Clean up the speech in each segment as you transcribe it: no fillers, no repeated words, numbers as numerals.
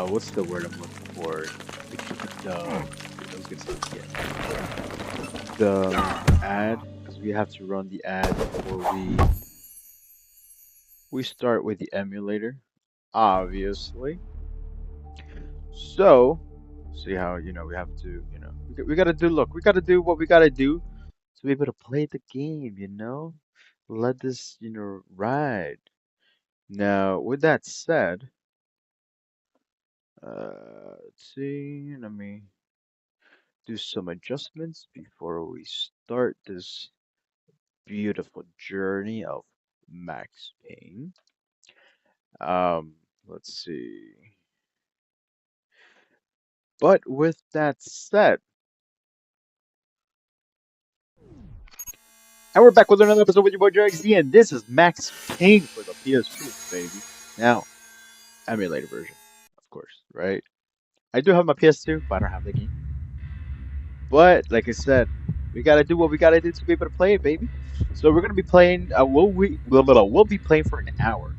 what's the word I'm looking for? I was gonna say, yeah, the ad, because we have to run the ad before we start with the emulator, obviously. So, see how, we have to, we gotta do, look, we gotta do what we gotta do to be able to play the game. Let this, ride. Now, with that said, let's see, let me do some adjustments before we start this beautiful journey of Max Payne. Um, let's see. But with that said, and we're back with another episode with your boy JXD, and this is Max Payne for the PS2, baby. Now, emulator version, of course, right? I do have my PS2, but I don't have the game. But like I said, we gotta do what we gotta do to be able to play it, baby. So we're gonna be playing. We'll be playing for an hour.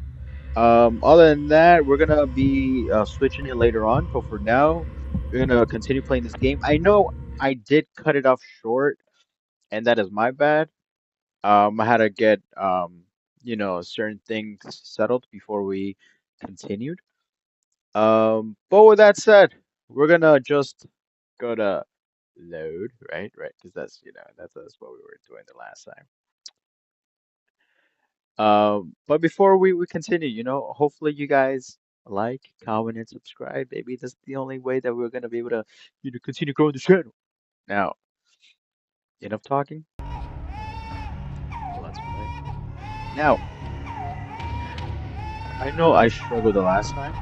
Other than that, we're gonna be switching it later on. But for now, we're gonna continue playing this game. I know I did cut it off short, and that is my bad. I had to get certain things settled before we continued. But with that said, we're gonna just go to load, right? Right, because that's what we were doing the last time. But before we continue, hopefully you guys like, comment, and subscribe, baby. That's the only way that we're gonna be able to, continue growing the channel. Now, enough talking. Let's play. Now, I know I struggled the last time.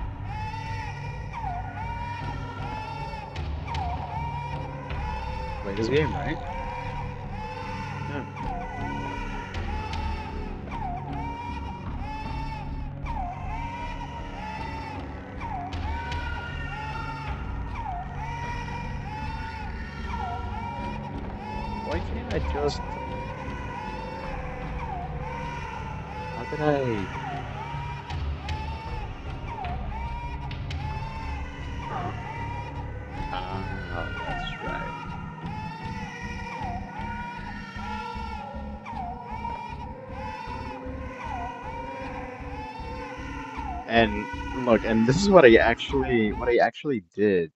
Play this game, right? Yeah. Why can't I just? How did I? Ah, that's right. And look, and this is what I actually did.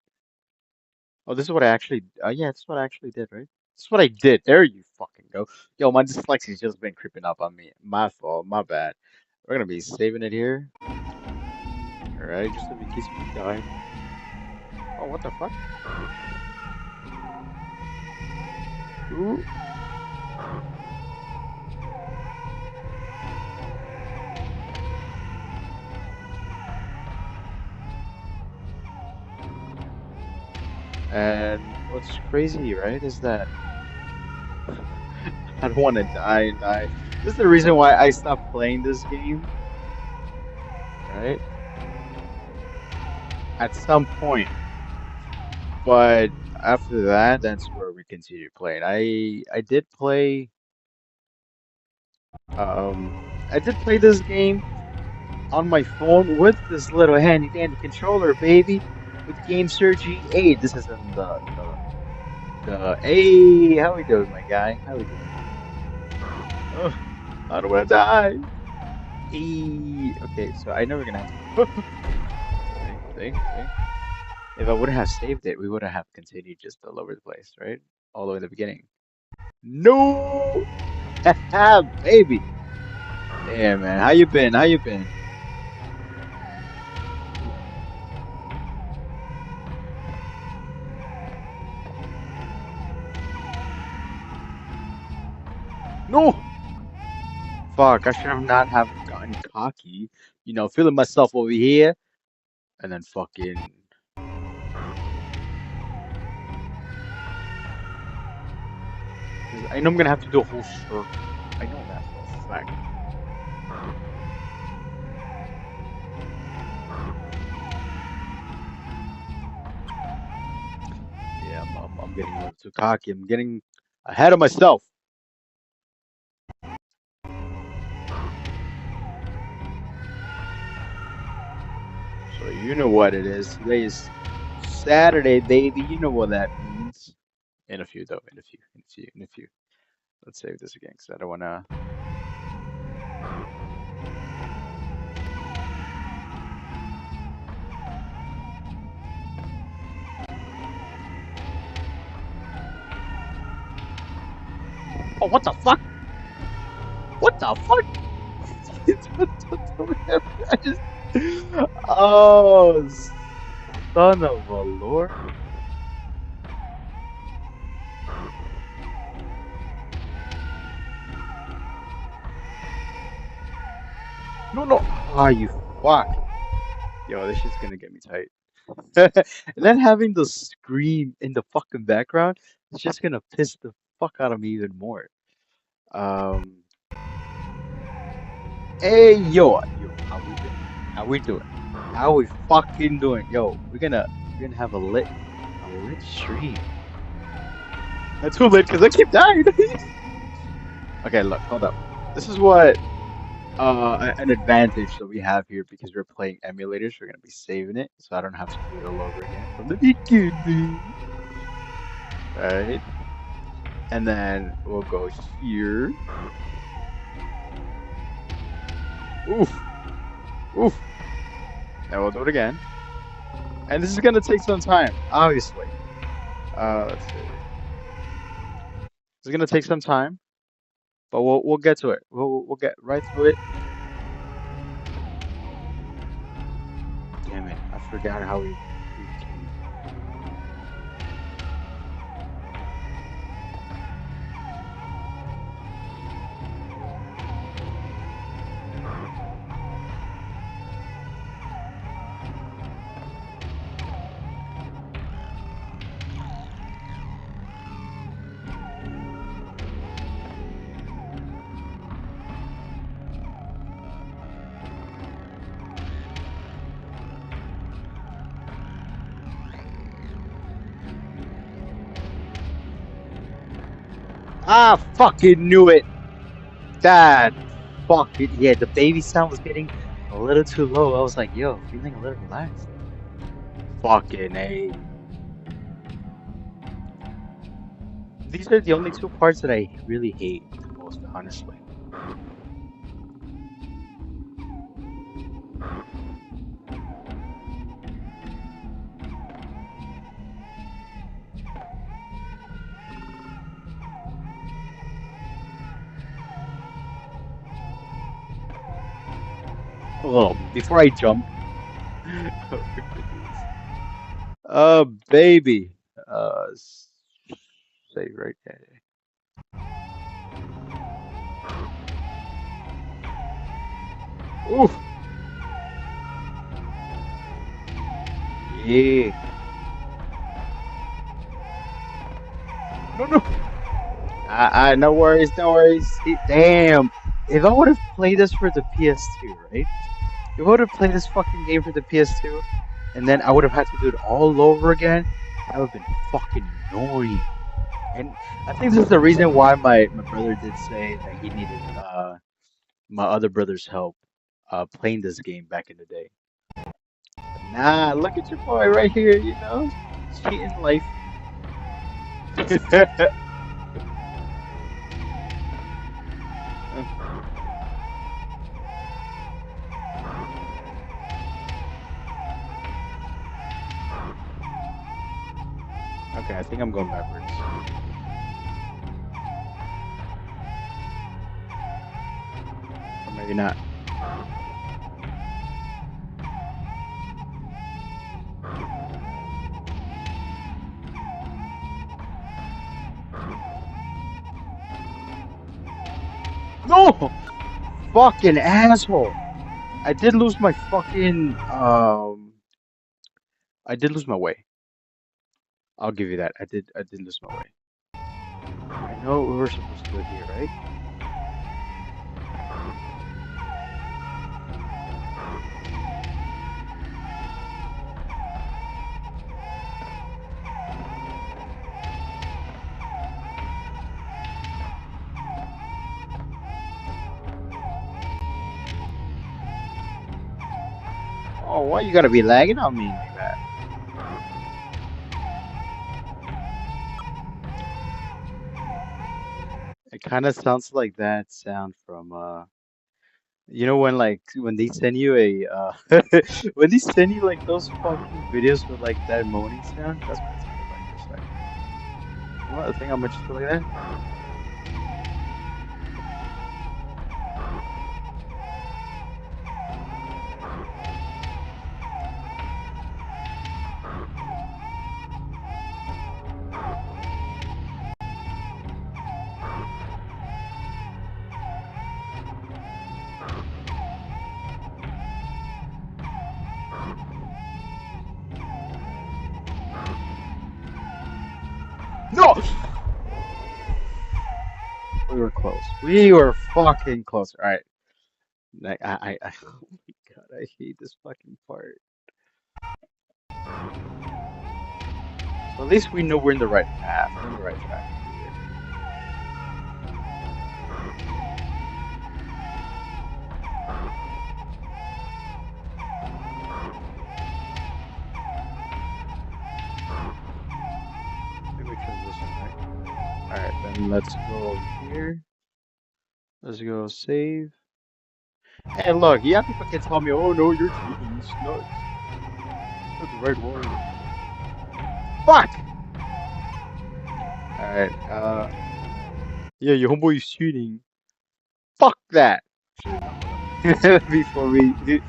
Oh, this is what I actually. Yeah, this is what I actually did, right? This is what I did. There you fucking go. Yo, my dyslexia's just been creeping up on me. My fault. My bad. We're gonna be saving it here. All right, just in case we die. Oh, what the fuck? Ooh. And what's crazy, right, is that I don't want to die. This is the reason why I stopped playing this game, right? At some point. But after that, that's where we continue playing. I did play um I did play this game on my phone with this little handy dandy controller, baby, with Game Surgery 8. This is in the hey, how we doing, my guy? How we doing? Oh, I don't wanna die. Hey, okay, so I know we're gonna have to see. If I wouldn't have saved it, we wouldn't have continued just all over the place, right? All the way in the beginning. No! Baby! Damn, man. How you been? How you been? No! Fuck, I should have not have gotten cocky. Feeling myself over here. And then fucking... 'Cause I know I'm gonna have to do a whole circle. I know that for a fact. Yeah, I'm getting a little too cocky. I'm getting ahead of myself. So You know what it is. Today is Saturday, baby. You know what that means. In a few, though. In a few. Let's save this again, because I don't want to. Oh, what the fuck? What the fuck? I just. Oh, son of a lord. No, no. Ah, you fuck. Yo, this shit's gonna get me tight. And then having the scream in the fucking background, it's just gonna piss the fuck out of me even more. Um, hey, yo, how we doing? How we doing? How we fucking doing? Yo, we're gonna have a lit stream. Not too lit because I keep dying. Okay, look, hold up. This is what an advantage that we have here because we're playing emulators. We're gonna be saving it, so I don't have to do it all over again from the beginning. Right? And then we'll go here. Oof, oof. Now we'll do it again. And this is gonna take some time, obviously. Let's see. It's gonna take some time, but we'll get to it. We'll get right to it. Damn it! I forgot how we can. Ah, fucking knew it. That fucking yeah. The baby sound was getting a little too low. I was like, yo, feeling a little relaxed. Fucking a. These are the only two parts that I really hate the most, honestly. Oh, before I jump. Baby. Save right there. Oof. Yeah. No, no. No worries, no worries. Damn. If I would have played this for the PS2, right? If I would have played this fucking game for the PS2, and then I would have had to do it all over again, that would have been fucking annoying. And I think this is the reason why my brother did say that he needed my other brother's help playing this game back in the day. But nah, look at your boy right here, you know, cheating life. Okay, I think I'm going backwards. Or maybe not. No! Fucking asshole! I did lose my fucking I did lose my way. I'll give you that. I did lose my way. I know we were supposed to do it here, right? Oh, why you gotta be lagging on me like that? It kind of sounds like that sound from you know when like when they send you a when they send you like those fucking videos with like that moaning sound. That's what it sounded like for a second. You know what? I think I'm gonna just go like that. No, we were close. We were fucking close. All right. Like oh my God, I hate this fucking part. So at least we know we're in the right path. We're in the right track over here. I think we chose this one, right? All right, then let's go here. Let's go save. Hey, look, yeah, people can tell me, oh no, you're cheating. It's not the right one. Fuck! All right, yeah, your homeboy is cheating. Fuck that. Actually, no, hold on. Before we,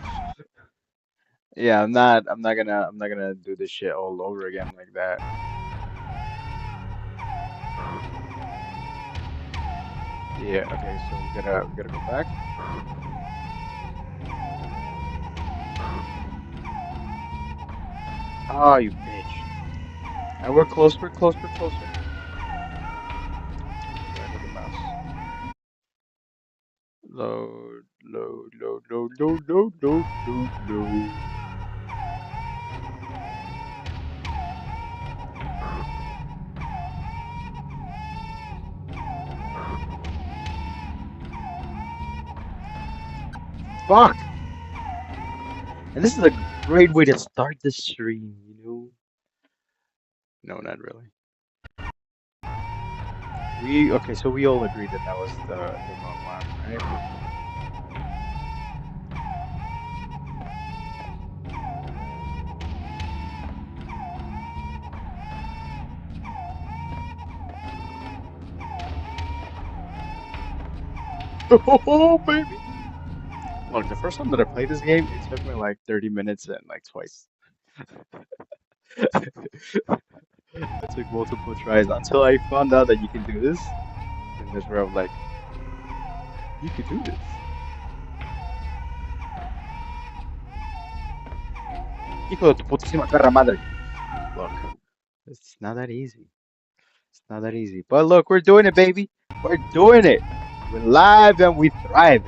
yeah, I'm not gonna do this shit all over again like that. Yeah, okay, so we gotta go back. Oh, you bitch. And we're close, we're close, we're closer. Right with the mouse. Load, load, load, load, load, load, load, load, load. Fuck! And this is a great way to start the stream, you know? No, not really. Okay, so we all agreed that that was the wrong one, right? Oh, baby! Look, the first time that I played this game, it took me like 30 minutes and like twice. I took multiple tries until I found out that you can do this. And that's where I'm like, you could do this. Hijo de tu putísima perra madre. Look, it's not that easy. It's not that easy. But look, we're doing it, baby. We're doing it. We're live and we thrive.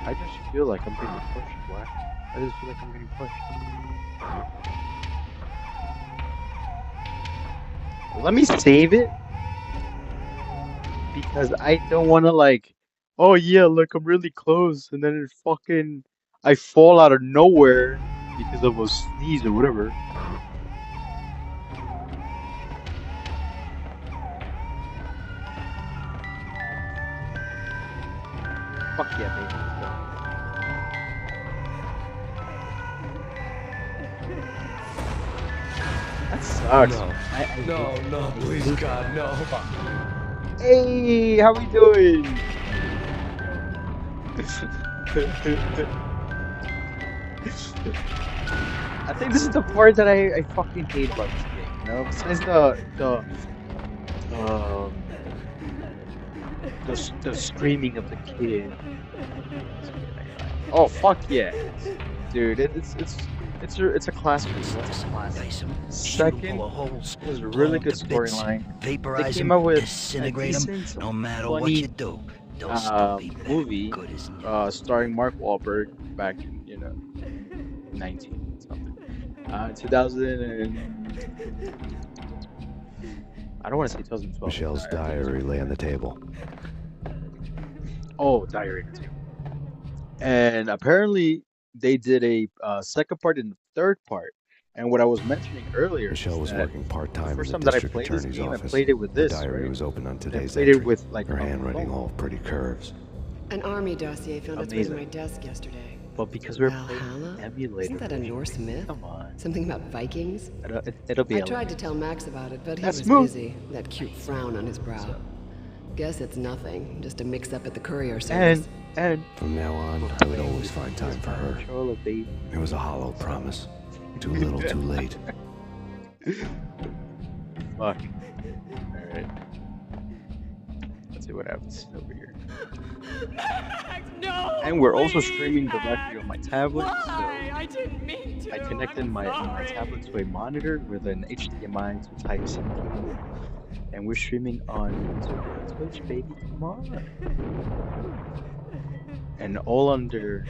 I just feel like I'm getting pushed. What? I just feel like I'm getting pushed. Let me save it because I don't want to like, oh yeah, look, I'm really close, and then it fucking I fall out of nowhere because of a sneeze or whatever. Fuck yeah, baby, let's go. That sucks. No, I no, hate, no, I please, hate God, that. no. Fuck. Hey, how we doing? I think this is the part that I fucking hate about this game, you know? Besides um the screaming of the kid. This kid, oh fuck yes, dude! It's a class for me. That's a class. Second, it was a really good storyline. They Vaporize came them, up with a disintegrate them, decent, no matter what you funny do. They'll still be back, movie good as new. starring Mark Wahlberg back in 19 something 2000 and I don't want to say 2012. Michelle's I think it was diary lay on the before. table. Oh, diary on the table. And apparently they did a second part and third part. And what I was mentioning earlier is Michelle was that working the part-time in first the time that I district played this attorney's game, I office. played it with Her this, diary right? was open on And I today's played it entry, with like her a handwriting phone. all pretty curves. An army dossier found its way to Amazing. my desk yesterday. But because we're playing Valhalla? emulator Isn't that a version, Norse myth? come on. Something about Vikings? It'll be I a tried to tell Max about it, but he That's was smooth. busy, that cute frown on his brow. So, Guess it's nothing, just a mix-up at the courier service. and From now on, I would always find time for her. controller, baby. It was a hollow promise. Too little, too late. Fuck. Alright. Let's see what happens over here. No, And we're also please, streaming Max. directly on my tablet, Why? so I didn't mean to. I connected I'm my sorry. tablet to a monitor with an HDMI to Type-C cable, and we're streaming on YouTube and Twitch, baby. Come on. And all under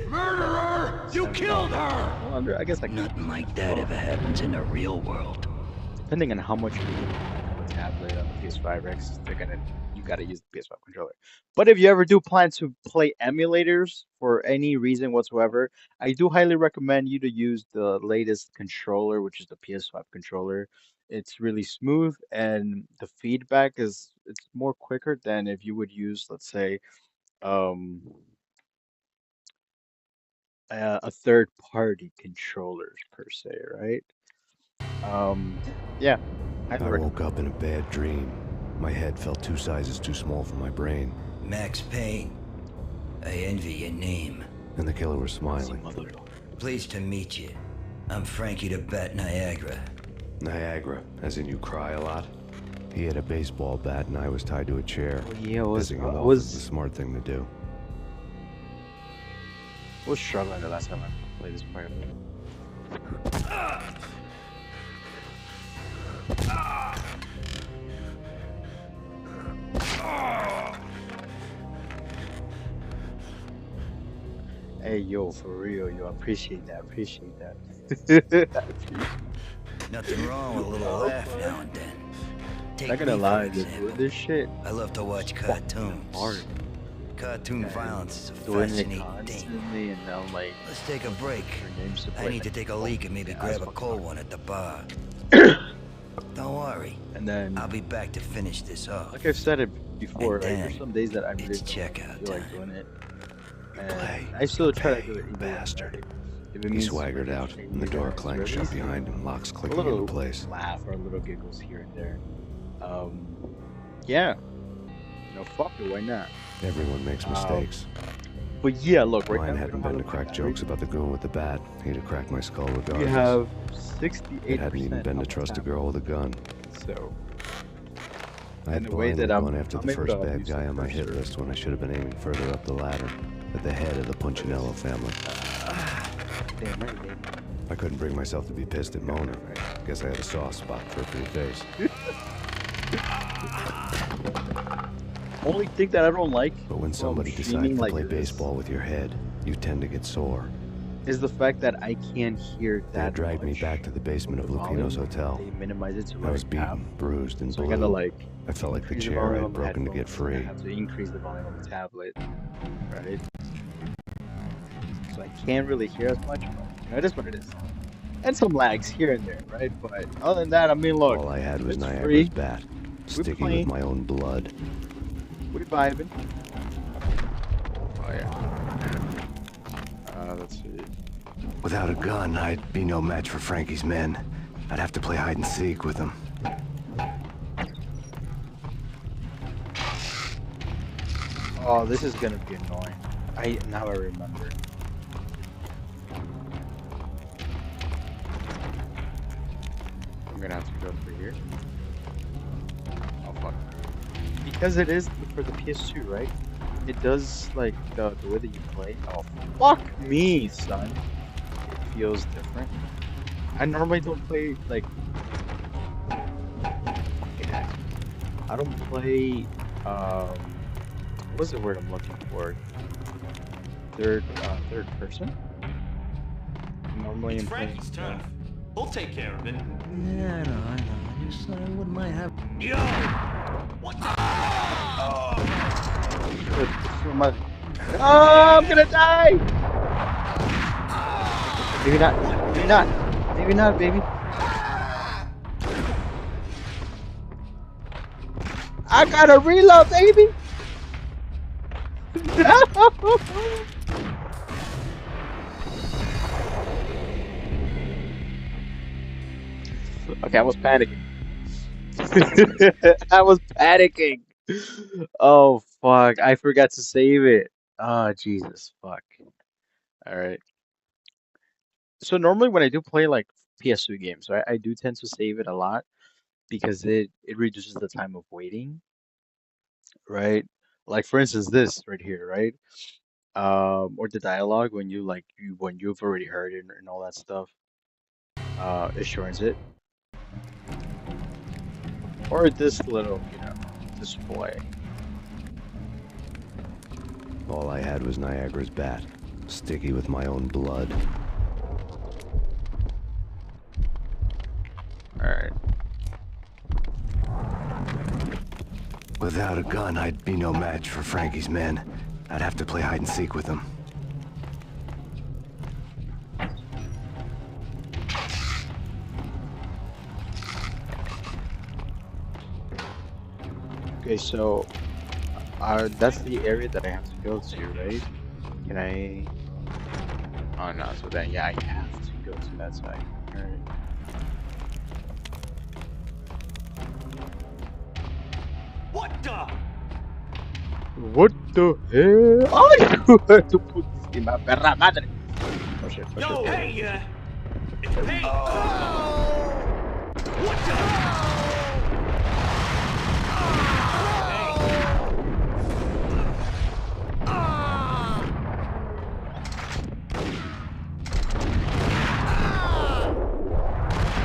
Murderer! You killed her! all under, I guess, like Nothing like that ever happens in the real world. depending on how much you have a tablet on the PS5 X, you gotta use the PS5 controller. But if you ever do plan to play emulators for any reason whatsoever, I do highly recommend you to use the latest controller, which is the PS5 controller. It's really smooth and the feedback it's more quicker than if you would use, let's say, um a third party controllers per se, right? Yeah, highly I recommend. woke up in a bad dream. My head felt 2 sizes too small for my brain, Max Payne. I envy your name. and the killer was smiling. Pleased to meet you. I'm Frankie the Bat Niagara. Niagara, as in you cry a lot? He had a baseball bat and I was tied to a chair. Oh, yeah, I Pissing him off was was the smart thing to do. struggling the last time I played this part. Hey, yo, for real, yo, I appreciate that, appreciate that. Nothing wrong with a little laugh now and then. Take Not gonna me, lie, for dude, example. with this shit, I love to watch fucking cartoons. hard. Cartoon And violence is a doing it fascinating thing. constantly, and now like Let's take a break. your name's to I play, need to like, take a leak and maybe yeah, grab that's a fucking cold hard. one at the bar. Don't worry. And then, I'll be back to finish this off. like I've said it before, And right? then There's some days that I really it's don't checkout feel like time. doing it, Clay, and I still try to Clay, do it. Even bastard. right? If it He means swaggered like, out, changing and the door it, clanged or at shut least behind him, locks a clicking little into place. laugh or little giggles here and there. Yeah, no, fuck it, why not? Everyone makes mistakes. But yeah, look, right Mine now we hadn't don't have been to a crack battery. jokes about the goon with the bat. He'd have cracked my skull regardless. We have 68%. It hadn't even been to trust a girl with a gun. So, I had and the way blindly that I'm gone after the able first to bad use guy the on my hit cursor. list when I should have been aiming further up the ladder, at the head of the Punchinello family. damn right, baby. I couldn't bring myself to be pissed at Mona. Guess I had a soft spot for her pretty face. Only thing that I don't like But when somebody decides streaming to like play this baseball with your head, you tend to get sore. is the fact that I can't hear They that had dragged me much. back to the basement of The Lupino's volume, hotel. They minimize it to I was like half. beaten, bruised, and So I blue. gotta like I felt like the increase chair I volume had on the broken to get headphones, and I free. have to increase the volume on the tablet, right? So I can't really hear as much, but it is what it is. And some lags here and there, right? But other than that, I mean, look, All I had was it's Niagara's free. bat, sticking playing. with my own blood. We vibing. Oh yeah. Let's see. Without a gun, I'd be no match for Frankie's men. I'd have to play hide and seek with them. Oh, this is gonna be annoying. Now I remember. I'm gonna have to go through here. Oh fuck. Because it is for the PS2, right? It does like the way that you play. Oh fuck me, son. It feels different. I normally don't play like. Yeah. I don't play. What's the word I'm looking for? Third person. Normally It's I'm playing. Frankie's turn. We'll take care of it. Yeah, I know. Yo! What the? Oh, I'm gonna die! Maybe not. Maybe not. Maybe not, baby. I gotta reload, baby! Okay, I was panicking. I was panicking. Oh, fuck. I forgot to save it. Oh, Jesus, fuck. All right. So normally when I do play like PS2 games, right, I do tend to save it a lot because it reduces the time of waiting, right? Like for instance, this right here, right? Or the dialogue when when you've already heard it and all that stuff, it shortens it. Or this little, display. All I had was Niagara's bat, sticky with my own blood. All right. Without a gun, I'd be no match for Frankie's men. I'd have to play hide and seek with them. Okay, so that's the area that I have to go to, right? Can I? Oh no, so then yeah, I have to go to that side. All right. What the? What the hell? Oh, tu putísima perra madre. Oh shit, oh Yo, shit. hey, it's Payne. What the?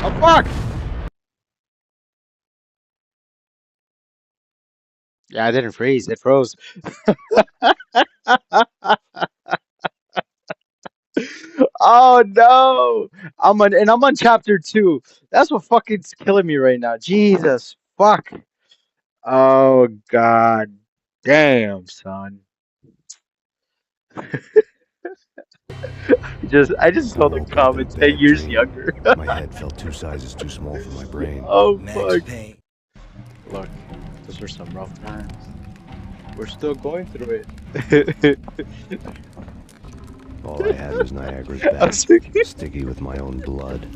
Oh fuck! Yeah, I didn't freeze, it froze. Oh no! I'm on chapter 2. That's what fucking's killing me right now. Jesus fuck. Oh god. Damn, son. I just I saw the woke up in a comment 10 bad years dream. younger. My head felt 2 sizes too small for my brain. Oh Max fuck. Payne. Look, those were some rough times. We're still going through it. All I had was Niagara's I'm bat, so good. sticky with my own blood.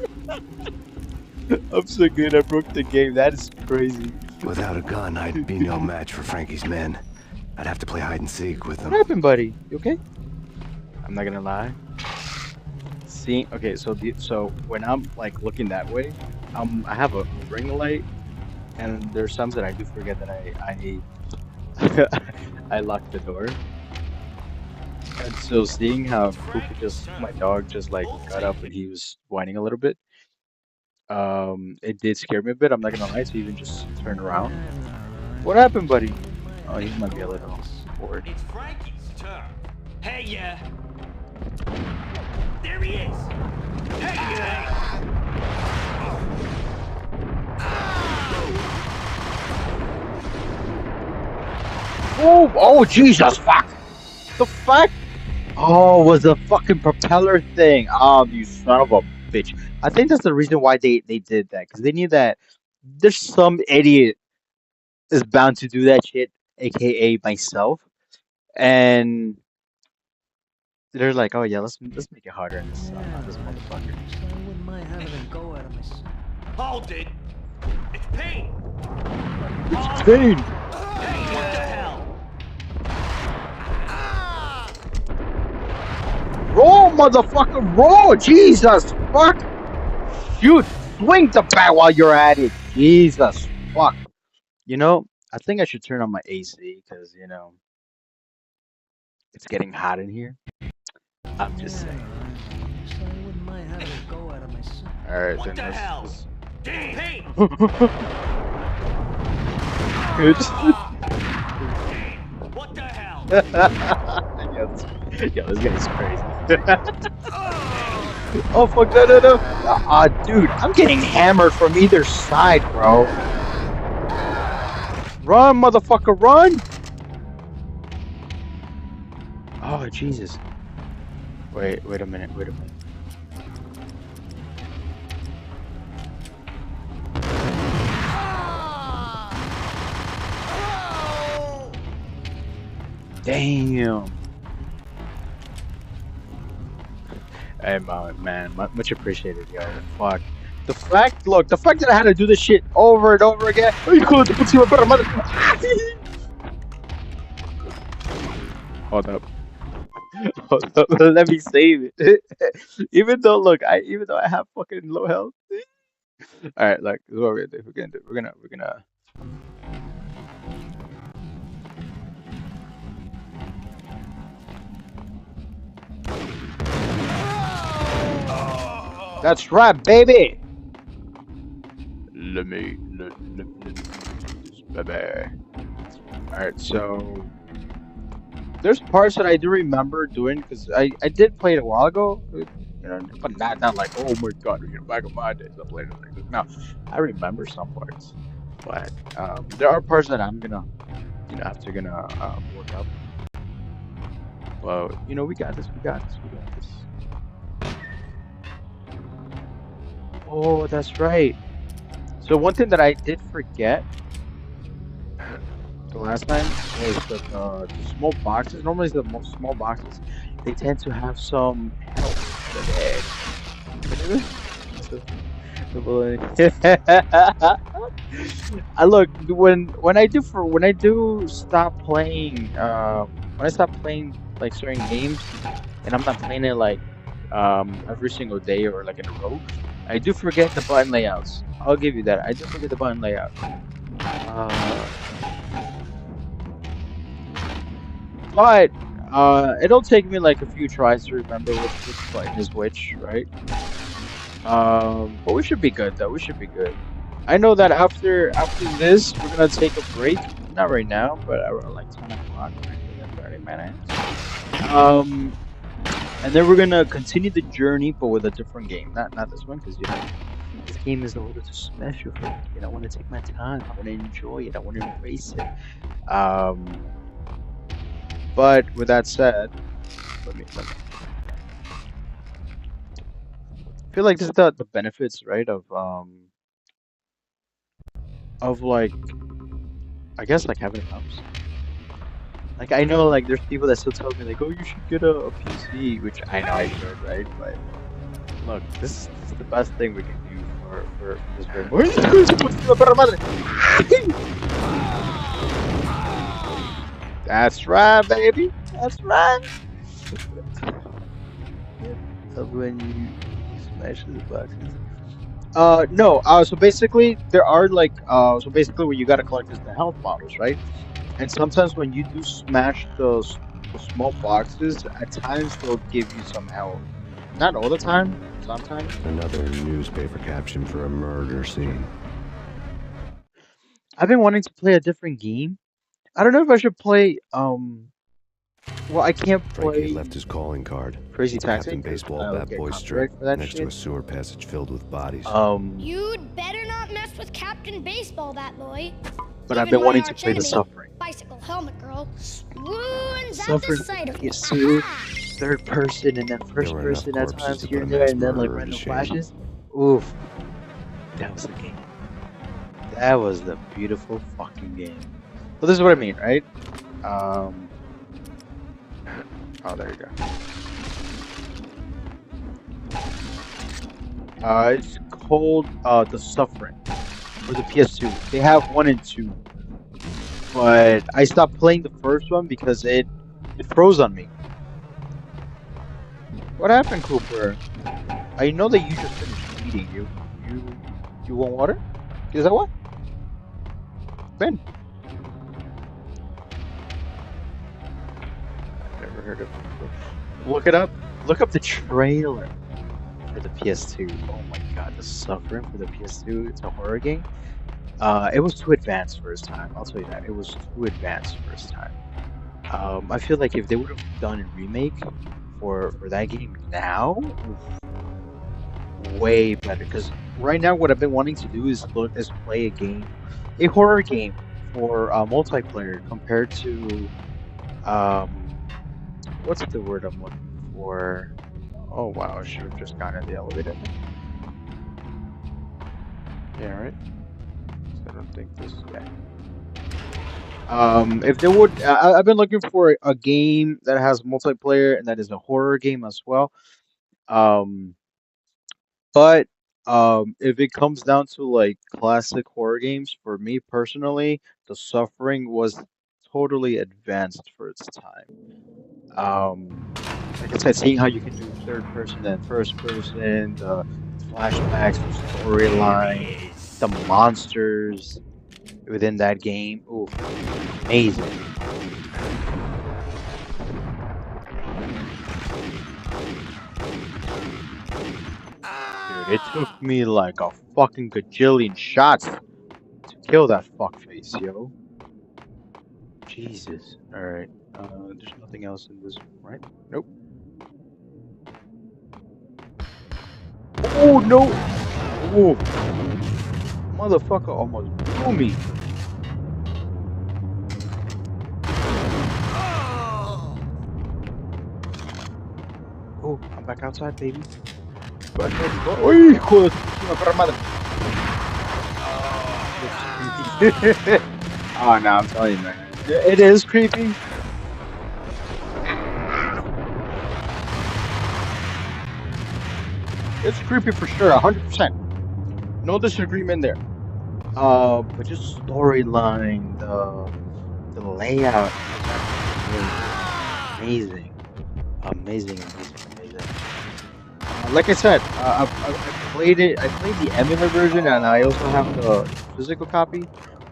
I'm so good. I broke the game. That is crazy. Without a gun, I'd be no match for Frankie's men. I'd have to play hide and seek with What them. happened, buddy? You okay? I'm not gonna lie. See, okay, so when I'm like looking that way, I have a ring light, and there's times that I do forget that I locked the door. And so seeing how Cooper my dog just like got up and he was whining a little bit, it did scare me a bit. I'm not gonna lie, to even just turn around. What happened, buddy? Oh, he might be a little bored. It's Frankie's turn. Hey, there he is. Hey, Oh, oh, Jesus, fuck! The fuck? Oh, was the fucking propeller thing. Oh, you son of a bitch. I think that's the reason why they did that, because they knew that there's some idiot is bound to do that shit, aka myself. And they're like, oh yeah, let's make it harder on this motherfucker. hold it. It's Payne. It's Payne! Hey, what the hell? Roll, motherfucker, roll! Jesus, fuck! Shoot, swing the bat while you're at it. Jesus, fuck. You know, I think I should turn on my AC because, it's getting hot in here. I'm just saying. Alright, What then the hell? let's... Payne. It's... What the hell? Yo, this guy's crazy. Oh fuck, no, no, no. Dude, I'm getting hammered from either side, bro. Run, motherfucker, run! Oh, Jesus. Wait a minute, wait a minute. Damn. Hey, man, much appreciated, yo. Fuck. The fact, look, the fact that I had to do this shit over and over again. Oh, you call it the ps2 better mother. Hold up. Hold up. Let me save it. Even though, look, even though I have fucking low health. All right, look, this is what we're gonna do. We're gonna. That's right, baby. Let me baby. All right, so there's parts that I do remember doing because I did play it a while ago, but not like, oh my god, back in my days I played it like this. No, I remember some parts, but there are parts that I'm gonna have to work up. Well, we got this, we got this, we got this. Oh, that's right. So one thing that I did forget the last time was that the small boxes. Normally, the most small boxes, they tend to have some health in it. I look when I do stop playing when I stop playing like certain games and I'm not playing it like every single day or like in a row, I do forget the button layouts. I'll give you that. I do forget the button layout. But it'll take me like a few tries to remember which button is which, right? But we should be good though. We should be good. I know that after this, we're gonna take a break. Not right now, but around like 10 o'clock, 30 minutes. And then we're gonna continue the journey, but with a different game. Not this one, because this game is a little too special for me. I want to take my time. I want to enjoy it. I want to embrace it. But with that said, let me. I feel like this is the benefits, right, of like, I guess like having a mouse. Like I know like there's people that still tell me like, oh, you should get a PC, which I know I should, right? But look, this is the best thing we can do for this game. That's right, baby. That's right. When you smash the boxes. No. So basically, there are like, so basically, what you gotta collect is the health bottles, right? And sometimes when you do smash those small boxes, at times they'll give you some health. Not all the time. Sometimes. Another newspaper caption for a murder scene. I've been wanting to play a different game. I don't know if I should play. Well, I can't play. Frankie left his calling card. Crazy Taxi. Captain Baseball Bat Boy Strip next to a sewer passage filled with bodies. You'd better not mess with Captain Baseball Bat Boy. But I've been wanting to play the Suffering. Bicycle Helmet Girl swoons at Suffering the sight of you. Third person and then first person at times here and there, and then like random flashes. Oof, that was the game. That was the beautiful fucking game. Well, this is what I mean, right? Oh, there you go. It's called The Suffering for the PS2. They have 1 and 2, but I stopped playing the first one because it froze on me. What happened, Cooper? I know that you just finished eating. You want water? Is that what? Ben. I've never heard of it before. Look it up. Look up the trailer for the PS2. Oh my god, The Suffering for the PS2. It's a horror game. It was too advanced for its time. I'll tell you that. It was too advanced for its time. I feel like if they would have done a remake for that game now, way better. Because right now, what I've been wanting to do is play a game, a horror game for multiplayer compared to what's the word I'm looking for? Oh wow, I should have just gone in the elevator. Yeah, right. So I don't think this. Yeah. If there would, I've been looking for a game that has multiplayer and that is a horror game as well. Um, but if it comes down to like classic horror games, for me personally, The Suffering was totally advanced for its time. Like I said, seeing how you can do third person and first person, the flashbacks, the storyline, the monsters within that game, ooh, amazing. Dude, it took me like a fucking gajillion shots to kill that fuckface, yo. Jesus. Alright. There's nothing else in this, right? Nope. Oh, no! Oh! Motherfucker almost blew me. Oh, I'm back outside, baby. Back outside. Uy, hijo de su perra madre. Oh, no, I'm telling you, man. It is creepy. It's creepy for sure, 100%. No disagreement there. But just storyline, the layout is actually amazing, amazing, amazing, amazing. Like I said, I played it. I played the emulator version, and I also have the physical copy.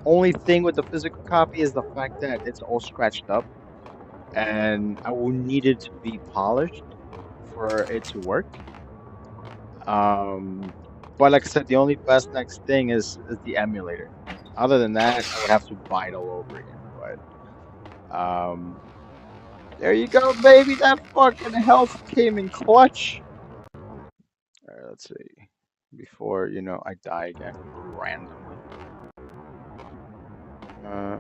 Only thing with the physical copy is the fact that it's all scratched up, and I will need it to be polished for it to work. Um, but like I said, the only best next thing is the emulator. Other than that, I would have to buy it all over again. But there you go, baby. That fucking health came in clutch. All right, let's see. Before I die again randomly. I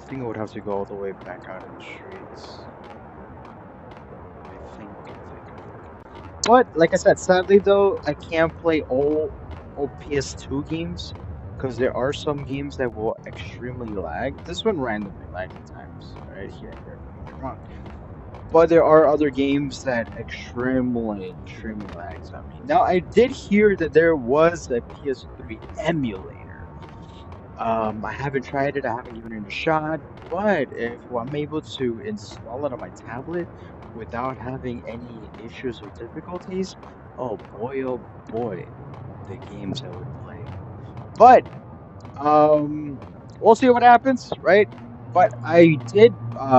think I would have to go all the way back out in the streets. I think. But like I said, sadly though, I can't play all ps2 games because there are some games that will extremely lag. This one randomly lags at times, right here and there. Don't get me wrong. But there are other games that extremely lags on me. Now I did hear that there was a PS3 emulator. I haven't tried it. I haven't given it a shot. But if I'm able to install it on my tablet without having any issues or difficulties, oh boy, the games I would play. But we'll see what happens, right? But I did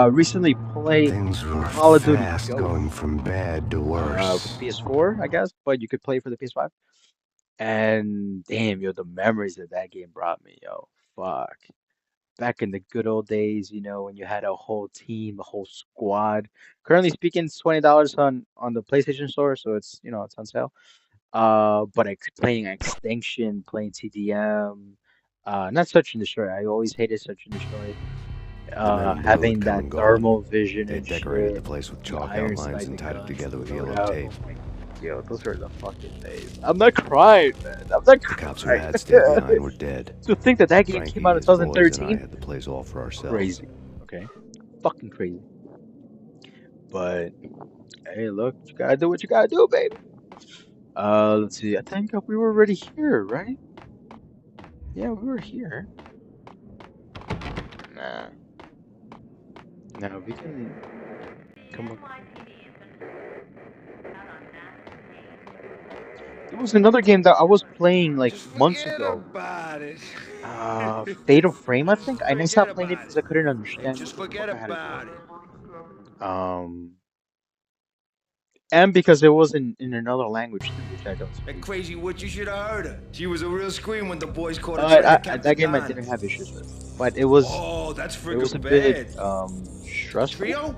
recently play Things were Call of Duty fast Ghosts going from bad to with worse. PS4, I guess, but you could play for the PS5. And damn, yo, the memories that that game brought me, yo, fuck. Back in the good old days, when you had a whole team, a whole squad. Currently speaking, it's $20 on the PlayStation Store, so it's on sale. But playing Extinction, playing TDM, not Search and Destroy. I always hated Search and Destroy. The men knew it Having come that and go. thermal vision They and decorated the shit, place with the chalk iron outlines sight, and the tied it guns, together the with yellow loadout. tape. Oh my, yo, those were the fucking days. I'm not crying, man. I'm not The cops who crying. had stayed behind were dead. To think that game Frankie, came out in his boys, and I 2013, had the place all for ourselves. crazy. Okay, fucking crazy. But hey, look, you gotta do what you gotta do, baby. Let's see. I think we were already here, right? Yeah, we were here. Nah. No, we can come up. There was another game that I was playing like Just months forget ago. about it. Fatal Frame, I think. And I Forget stopped playing it about because I couldn't understand Just what the forget fuck I had to do. about it. And because it was in another language too, which I don't That speak. crazy witch, you should have heard her. She was a real scream when the boys caught her But trying to capture that game I Donna. didn't have issues with. But it was Oh, that's a friggin' bit bad. stressful. Trio?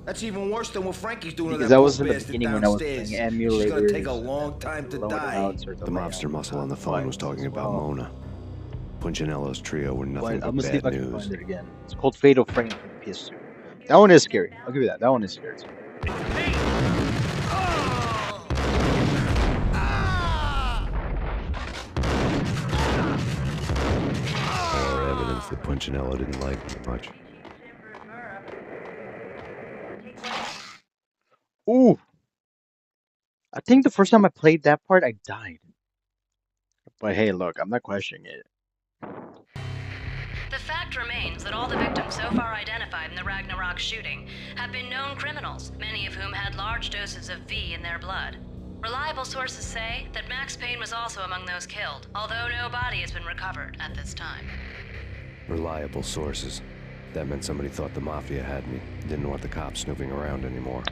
That's even worse than what Frankie's doing to Because that that poor was in the bastard beginning when I was playing downstairs. She's gonna take a emulators and then long time to die. loadouts or the The layout mobster was muscle on not the phone was quite talking as about well. Mona. Punchinello's trio were nothing But I'm but gonna see if bad I can news. find it again. It's called Fatal Frame for the PS2. That one is scary. I'll give you that. That one is scary too. More evidence that Punchinello didn't like me much. Ooh, I think the first time I played that part, I died. But hey, look, I'm not questioning it. The fact remains that all the victims so far identified in the Ragnarok shooting have been known criminals, many of whom had large doses of V in their blood. Reliable sources say that Max Payne was also among those killed, although no body has been recovered at this time. Reliable sources. That meant somebody thought the Mafia had me, didn't want the cops snooping around anymore.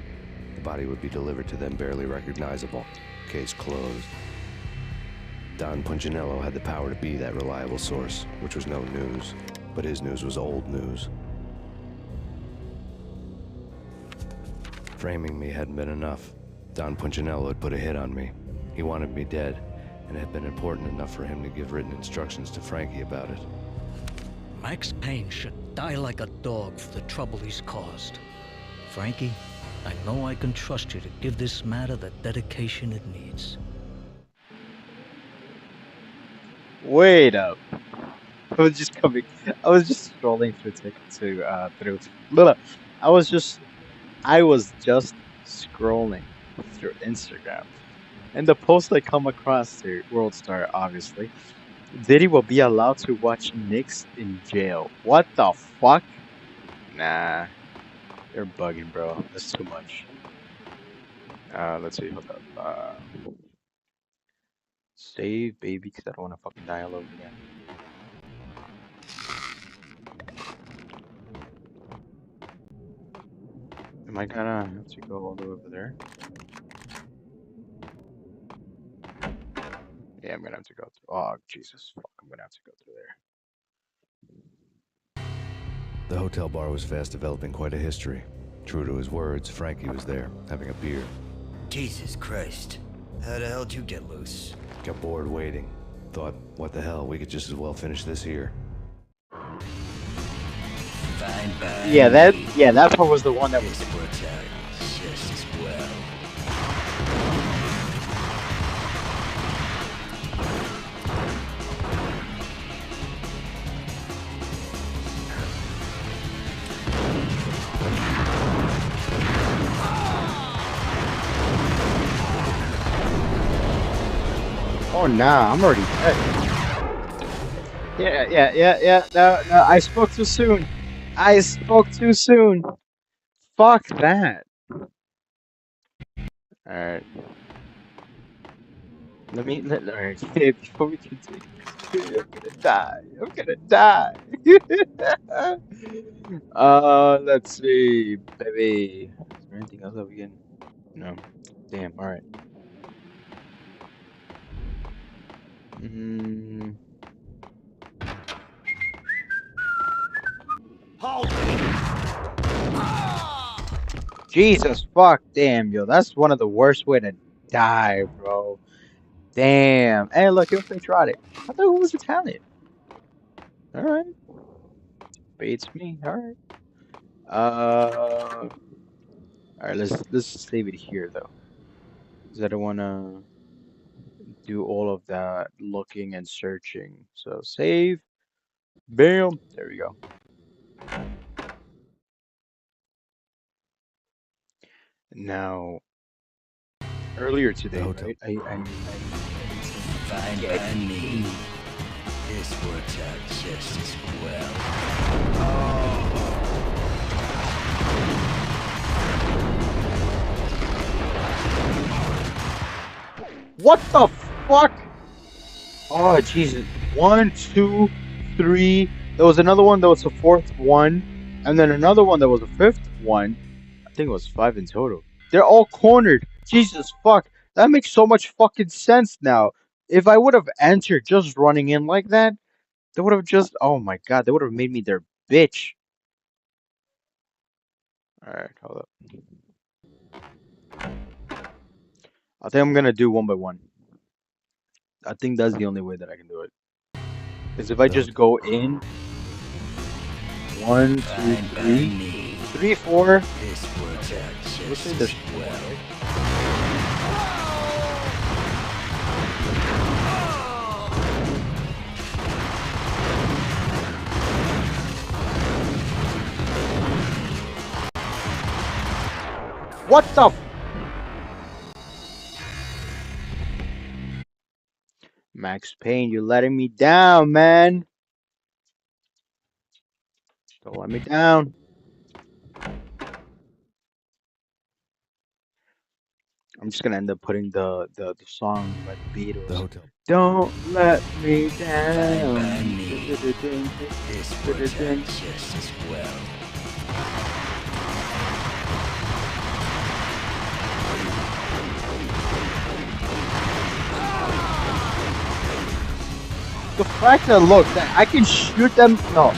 The body would be delivered to them barely recognizable. Case closed. Don Punchinello had the power to be that reliable source, which was no news. But his news was old news. Framing me hadn't been enough. Don Punchinello had put a hit on me. He wanted me dead, and it had been important enough for him to give written instructions to Frankie about it. Max Payne should die like a dog for the trouble he's caused. Frankie, I know I can trust you to give this matter the dedication it needs. Wait up. I was just coming. I was just scrolling through blah, I was just scrolling through Instagram, and the post I come across to World Star, obviously, Diddy will be allowed to watch Knicks in jail. What the fuck? Nah, you're bugging, bro. That's too much. Let's see. Hold up. Save, baby, because I don't want to fucking die all over again. Am I gonna have to go all the way over there? Yeah, I'm gonna have to go through. Oh, Jesus, fuck! I'm gonna have to go through there. The hotel bar was fast developing quite a history. True to his words, Frankie was there, having a beer. Jesus Christ. How the hell did you get loose? Got bored waiting. Thought, what the hell, we could just as well finish this here. Fine by Yeah, me. that part was the one that was. This works out just as well. Oh nah, I'm already dead. Yeah. No, I spoke too soon. I spoke too soon. Fuck that. Alright. Alright, before we continue, I'm gonna die. I'm gonna die. Let's see, baby. Is there anything else that we can? No. Damn. All right. Mm, Jesus fuck. Damn, yo. That's one of the worst way to die, bro. Damn. Hey, look, it was patriotic. I thought it was Italian. All right. Beats me. All right. All right. Let's save it here though, because I don't wanna do all of that looking and searching. So save. Bam. There we go. Now, earlier today, right? I did some Fine gag. by me. This works out just as well. What the fuck? Oh, Jesus. One, two, three. There was another one that was a fourth one. And then another one that was a fifth one. I think it was five in total. They're all cornered. Jesus fuck. That makes so much fucking sense now. If I would have entered just running in like that, they would have just. Oh my god. They would have made me their bitch. Alright, hold up. I think I'm gonna do one by one. I think that's the only way that I can do it. Is if I just go in 1, 2, Fine by 3, me. 3, 4. This works Okay, out so let's just say as there's 4, well. right? What the f- Max Payne, you're letting me down, man. Don't let me down. I'm just gonna end up putting the song by the The Beatles. hotel. Don't let me Fine by down. me. This works out just as well. The fact that look that I can shoot them. No,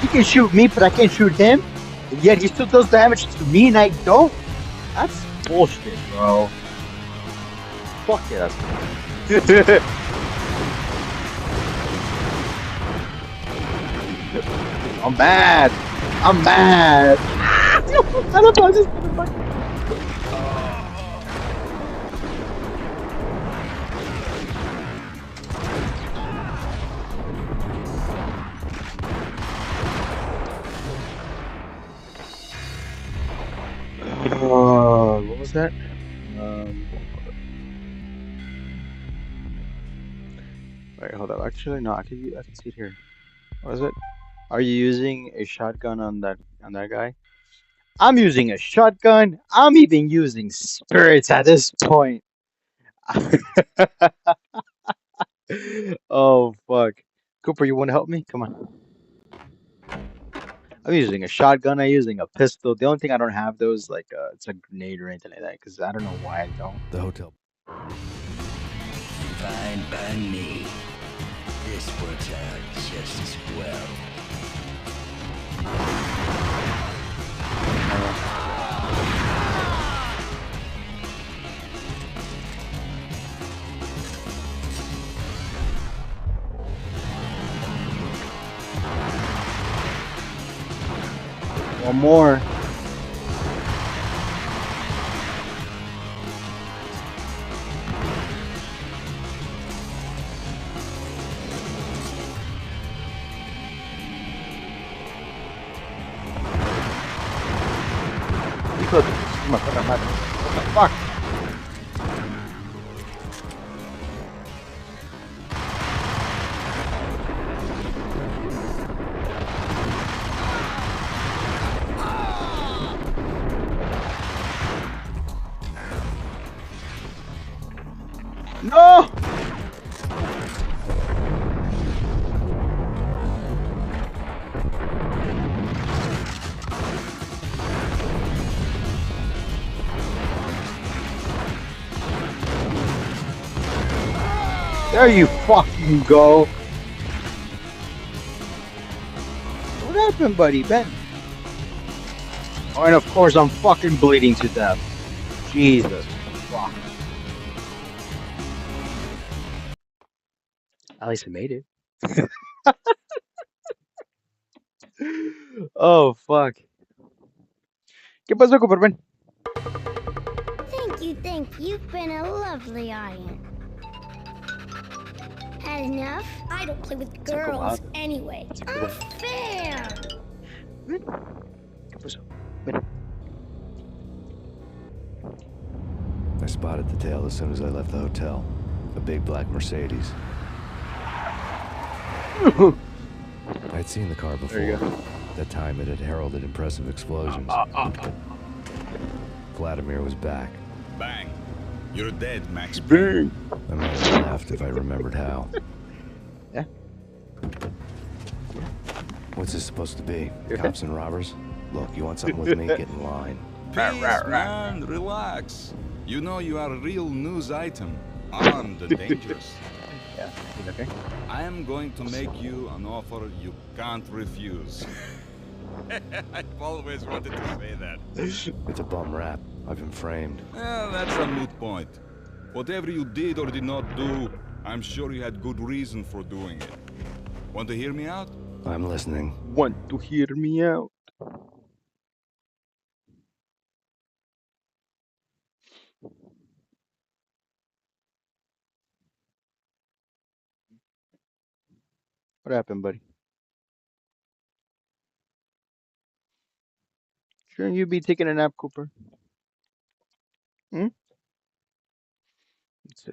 he can shoot me, but I can't shoot him. And yet he still does damage to me, and I don't. That's bullshit, bro. Fuck yeah, that's bullshit. I'm mad. I'm mad. I don't know, this motherfucker. What was that? Wait, hold up. Actually, no. I can see it here. What is it? Are you using a shotgun on that guy? I'm using a shotgun. I'm even using spirits at this point. Oh fuck. Cooper, you want to help me? Come on. I'm using a shotgun. I'm using a pistol. The only thing I don't have those like it's a grenade or anything like that because I don't know why I don't. The hotel. Fine by me. This works out just as well. One more. Hijo de su puta madre. What the fuck? No! There you fucking go. What happened, buddy? Ben? Oh, and of course I'm fucking bleeding to death. Jesus. Fuck. At least I made it. Oh, fuck. ¿Qué pasó, Cooper? Ven. Thank you, thank you. You've been a lovely audience. Had enough? I don't play with girls colado. anyway. It's a colado. Unfair! Ven. ¿Qué pasó? Ven. I spotted the tail as soon as I left the hotel. A big black Mercedes. I'd seen the car before. There you go. That time it had heralded impressive explosions. Vladimir was back. Bang. You're dead, Max Payne. I might have laughed if I remembered how. Yeah. What's this supposed to be? Cops and robbers? Look, you want something with me? Get in line. Peace, man. Relax. You know you are a real news item. Armed and dangerous. Yeah. You okay? I am going to make you an offer you can't refuse. I've always wanted to say that. It's a bum rap. I've been framed. Well, that's a moot point. Whatever you did or did not do, I'm sure you had good reason for doing it. Want to hear me out? I'm listening. Want to hear me out? What happened, buddy? Shouldn't you be taking a nap, Cooper? Hmm? Let's see.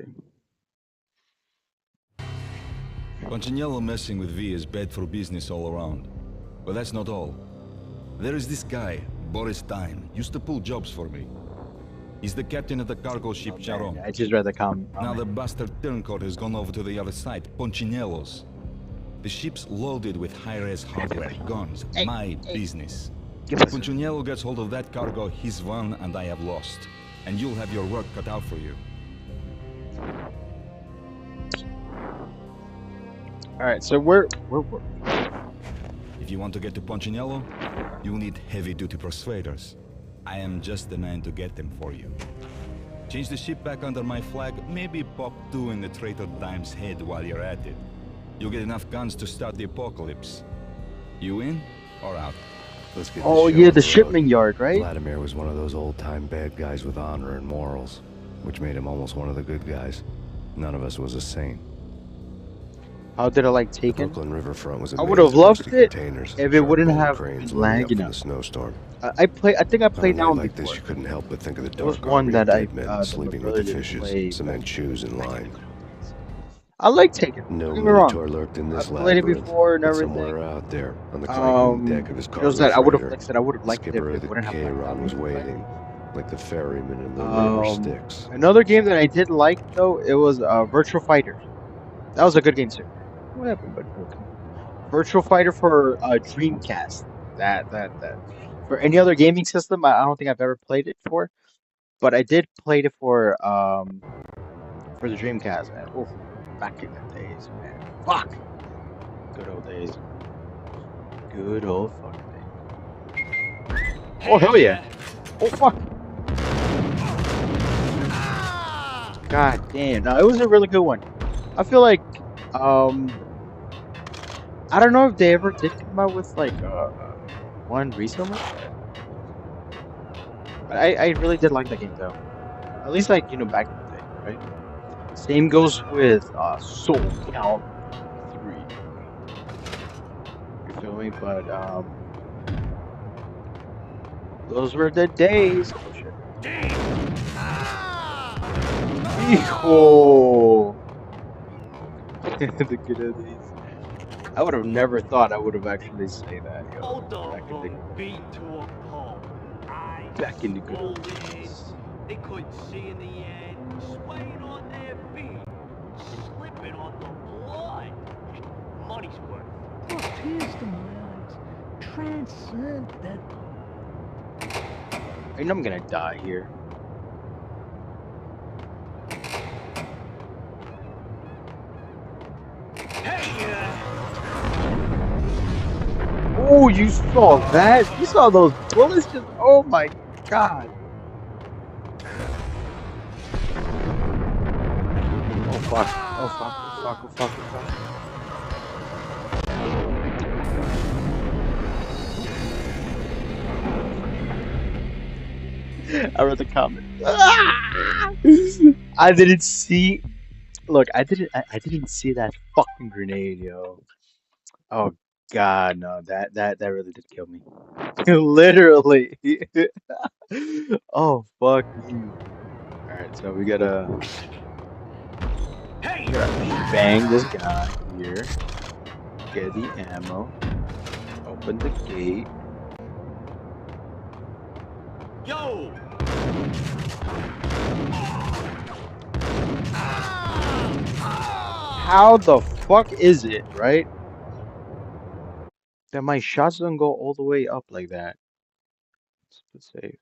Punchinello messing with V is bad for business all around. But that's not all. There is this guy, Boris Stein, used to pull jobs for me. He's the captain of the cargo ship Charon. I just read the comment. Now the bastard turncoat has gone over to the other side, Punchinello's. The ship's loaded with high-res hardware, guns, my business. Give If us. Punchinello gets hold of that cargo, he's won and I have lost. And you'll have your work cut out for you. All right, so we're If you want to get to Punchinello, you'll need heavy-duty persuaders. I am just the man to get them for you. Change the ship back under my flag, maybe pop 2 in the traitor Dime's head while you're at it. You'll get enough guns to start the apocalypse. You in or out? Let's get Oh this show yeah, on the road. shipment yard, right? Vladimir was one of those old-time bad guys with honor and morals, which made him almost one of the good guys. None of us was a saint. How did I like The take it? Brooklyn riverfront was a I maze would have of loved rusty it containers, if it wouldn't sharp-boned have cranes been loading up lagging from out. the snowstorm. I think I played that On a one night like before. this, you couldn't help but think of the There was dark one army that of I dead men that my sleeping with brother the didn't fishes, play. cement shoes, and line. I like Taken. No Don't get me wrong. Minotaur lurked in I this played it labyrinth, before and but everything. somewhere out there, on the clanking deck of his It cargo was that I would have freighter, like said I would have the liked it if skipper it of the wouldn't have lagged K-Ron out. was waiting, like the ferryman in the river Styx. Another game that I did like though, it was Virtual Fighter. That was a good game too. What happened, buddy? Okay. Virtual Fighter for Dreamcast. That. For any other gaming system, I don't think I've ever played it for, but I did play it for the Dreamcast. And, oof, back in the days, man. Fuck. Good old days. Good old fucking days. Oh hell yeah! Oh fuck! God damn! No, it was a really good one. I feel like I don't know if they ever did come out with like one recently. But I really did like that game though. At least like back in the day, right? Same goes with Soul Count 3. You feel me? But those were the days. Oh shit. Hijo. The good old days. I would have never thought I would have actually say that, yo. Back in the good old days. They couldn't see in the end, swaying on their feet, slipping on the blood. Money's worth. Look, tears to my eyes. Transcendent. I know I'm gonna die here. Oh, you saw that? You saw those bullets just, oh my god. Oh fuck, oh fuck, oh fuck, oh fuck, oh fuck. I read the comment. I didn't see, look, I didn't see that fucking grenade, yo. Oh god, no, that really did kill me. Literally. Oh fuck you. Alright, so we gotta bang this guy here. Get the ammo. Open the gate. Yo! How the fuck is it, right? That my shots don't go all the way up like that. Let's save.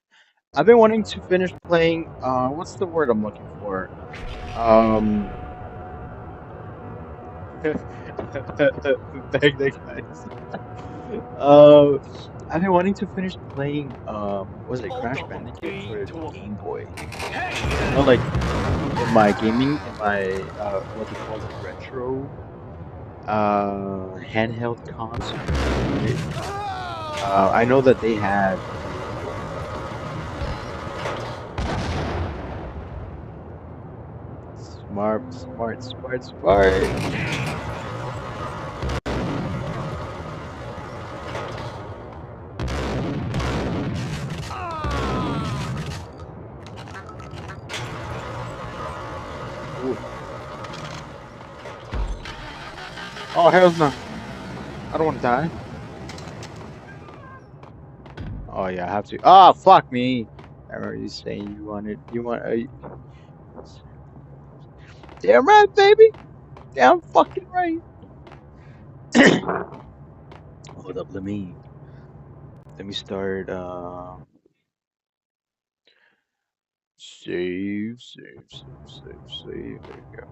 I've been wanting to finish playing, what's the word I'm looking for? Bang the guys. I've been wanting to finish playing was it Both Crash of them Bandicoot beat for to the a... Game Boy? You know, Hey! like in my gaming, in my what they call the retro handheld console, right? I know that they had smart, smart, smart, smart. Ooh. Oh, hell no. I don't want to die. Oh yeah, I have to. Oh, fuck me. I remember you saying you want, damn right, baby. Damn fucking right. Hold up, let me start, save. There you go.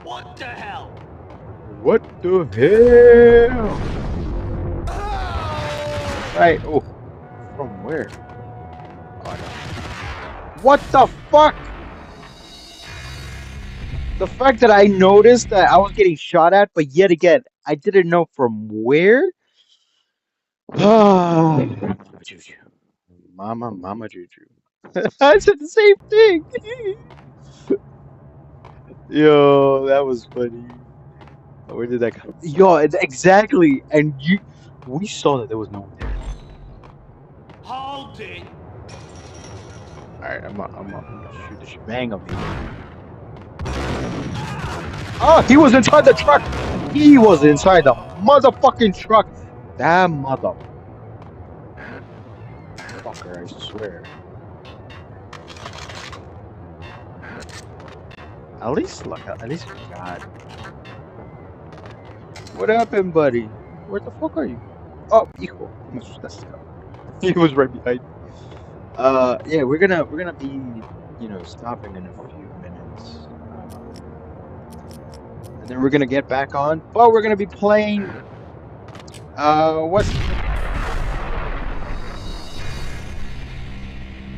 What the hell? What the hell? Right. Oh, from where? Oh no. What the fuck? The fact that I noticed that I was getting shot at, but yet again, I didn't know from where. Ah, Mama Juju. Mama Juju. I said the same thing. Yo, that was funny. Where did that come? Yo, exactly. And we saw that there was no one there. Hold it! All right, I'm gonna shoot the shebang of these. Oh, he was inside the truck. He was inside the motherfucking truck. That motherfucker, I swear. At least we got. What happened, buddy? Where the fuck are you? Oh, hijo. Me asustaste, cabrón. He was right behind me. Yeah, we're gonna be, stopping in a few minutes. And then we're gonna get back on, but we're gonna be playing. What's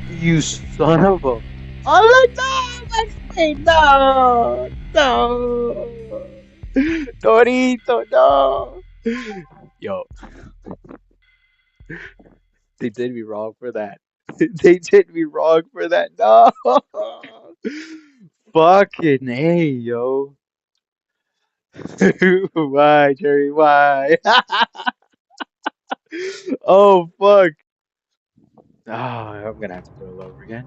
you son of a? Oh no, Max Payne, no, no, Torito, no. Yo, they did me wrong for that. They did me wrong for that. No, fucking hey, yo. Why, Jerry? Why? Oh fuck. Ah, I'm gonna have to do it all over again.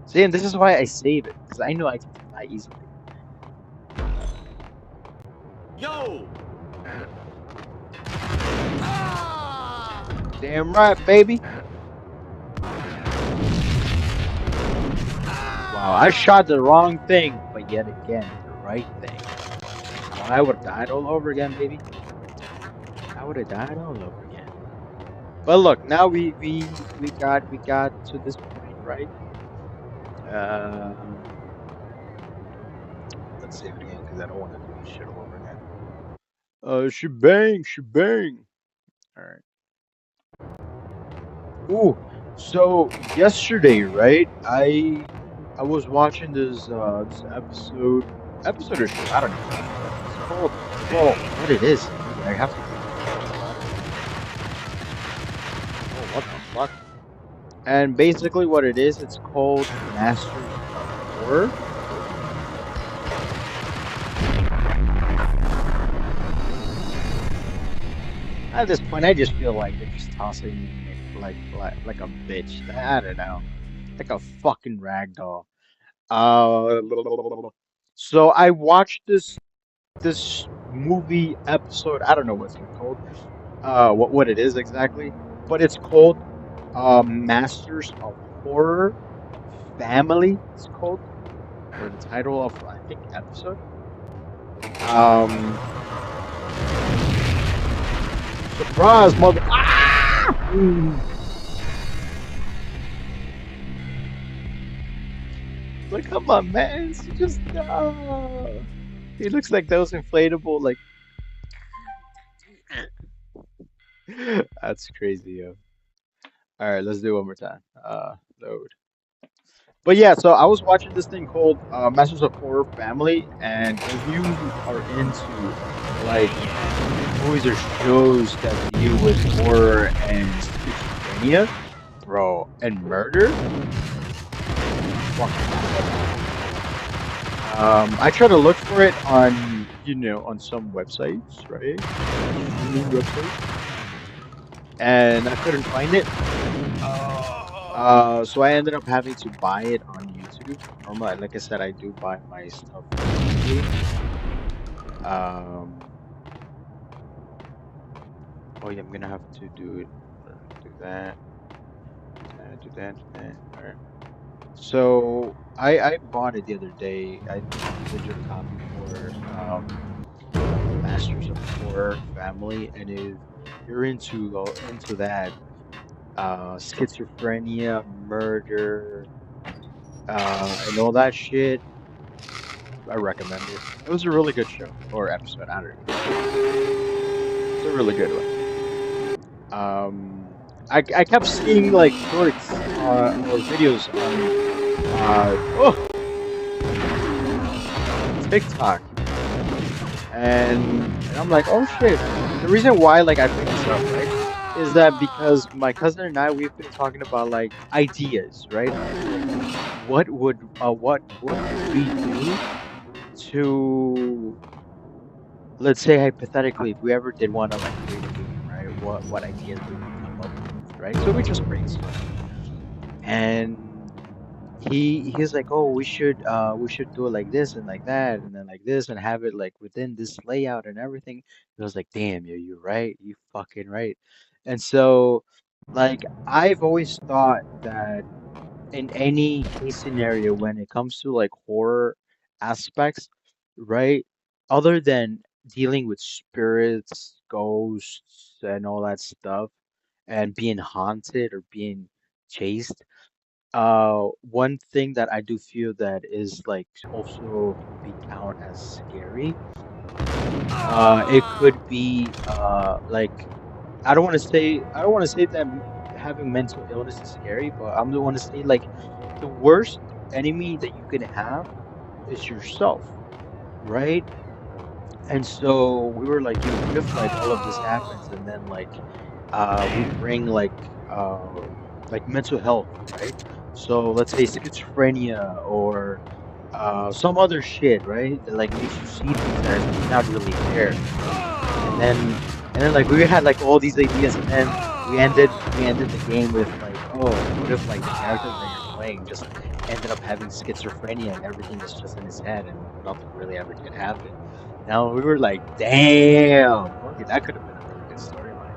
See, and this is why I save it, because I know I can die easily. Yo! Damn right, baby. Wow, I shot the wrong thing, but yet again, the right thing. Well, I would have died all over again, baby. I would have died all over again. But look, now we got to this point, right? Um, let's save it again because I don't want to do this shit all over again. Shebang, shebang. All right. Ooh, so yesterday, right? I was watching this episode or show. I don't even know what it's called. Well, what it is. Wait, I have to Google it. Oh, what the fuck? And basically, what it is, it's called Masters of Horror. At this point, I just feel like they're just tossing me like a bitch. I don't know, like a fucking ragdoll. Uh, so I watched this movie episode. I don't know what's it called. What it is exactly, but it's called Masters of Horror Family. It's called, or the title of I think episode. Um, surprise, mother. Ah! Like, come on, man. It's just he looks like those inflatable like. That's crazy, yo. All right, let's do it one more time. Load. But yeah, so I was watching this thing called Masters of Horror Family, and if you are into like movies or shows that deal with horror and schizophrenia, bro, and murder, fucking check it out. I try to look for it on, on some websites, right? Streaming websites, and I couldn't find it. So I ended up having to buy it on YouTube. Normally, like I said, I do buy my stuff digitally. Um, oh yeah, I'm gonna have to do it. Do that, do that, do that, do that. All right. So I bought it the other day. I bought the digital copy for Masters of Horror Family, and if you're into that schizophrenia, murder, and all that shit, I recommend it. It was a really good show or episode. I don't even know. It's a really good one. I kept seeing like shorts or videos on TikTok, and I'm like, oh shit. The reason why like I picked this up, right, is that because my cousin and I we've been talking about like ideas, right? Like what could we do to, let's say hypothetically, if we ever did want to like create a game, right? What ideas would we come up with, right? So we just brainstormed, and he's like, oh, we should do it like this and like that, and then like this, and have it like within this layout and everything. And I was like, damn, you're right, you fucking right. And so, like, I've always thought that in any case scenario when it comes to like horror aspects, right? Other than dealing with spirits, ghosts, and all that stuff, and being haunted or being chased, one thing that I do feel that is like also could be count as scary. It could be like I don't want to say that having mental illness is scary, but I'm the one to say like the worst enemy that you can have is yourself, right? And so we were like, yo, what if like all of this happens and then we bring like mental health, right? So let's say schizophrenia or some other shit, right? That like makes you see things that is not really there, right? And then like we had like all these ideas, and then we ended the game with like, oh, what if like the character that you're playing just ended up having schizophrenia and everything is just in his head and nothing really ever did happen. Now we were like, damn, okay, that could have been a really good storyline.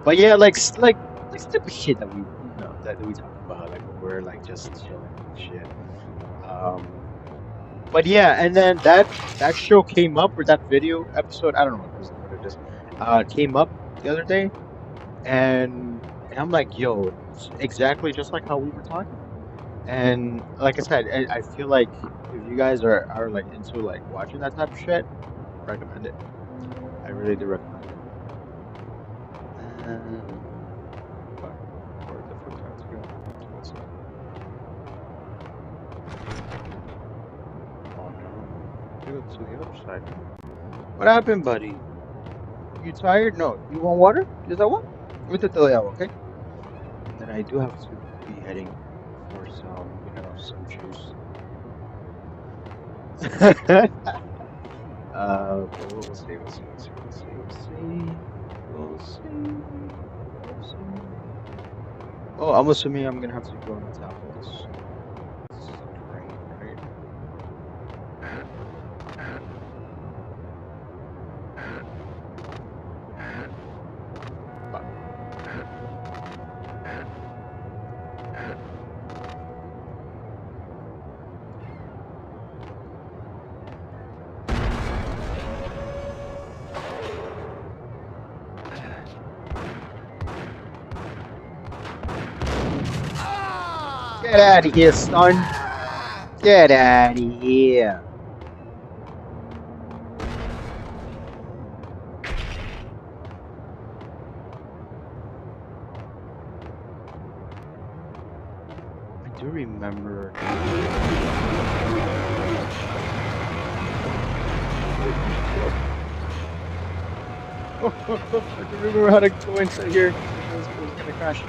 But yeah, like stupid shit that we talk about, like when we're like just chilling and shit. Um, but yeah, and then that show came up, or that video episode, I don't know what it is, came up the other day, and I'm like, yo, it's exactly just like how we were talking. And like I said, I feel like if you guys are like into like watching that type of shit, recommend it. I really do recommend it. Fuck, where the fuck did I go? What's up? Oh no, go to the other side. What happened, buddy? You tired? No. You want water? Is that what? Ahorita te doy agua, okay? And then I do have to be heading for some juice. But we'll see, we'll see, we'll see, we'll see, we'll see, we'll see, we'll see. Oh, I'm assuming I'm gonna have to go and tap all this drain, right? Fuck. Get out of here, son! Get out of here! do remember. Oh, I do remember how to go inside here. It was gonna crash.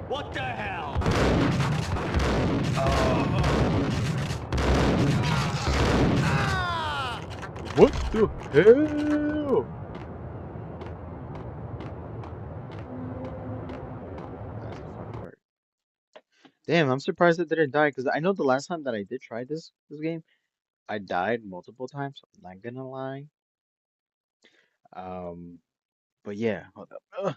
What the hell? What the hell? That's the fun part. Damn, I'm surprised I didn't die because I know the last time that I did try this game, I died multiple times. I'm not gonna lie. Um, but yeah, hold up. Ugh.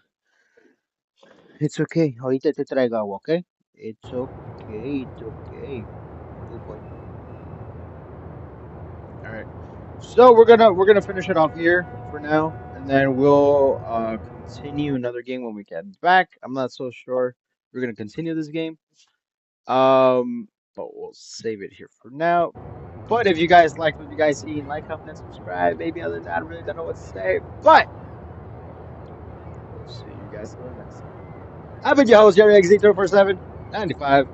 It's okay. Ahorita te traigo agua, okay? It's okay. It's okay. Good boy. All right. So we're gonna finish it off here for now, and then we'll continue another game when we get back. I'm not so sure we're gonna continue this game. But we'll save it here for now. But if you guys liked what you guys seen, like, comment, and subscribe. Maybe other than that, I really don't know what to say. But we'll see you guys in the next time. I've been your host, Jerry XZ247 95,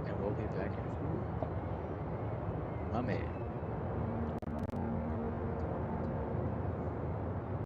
and we'll be back in a few. My man.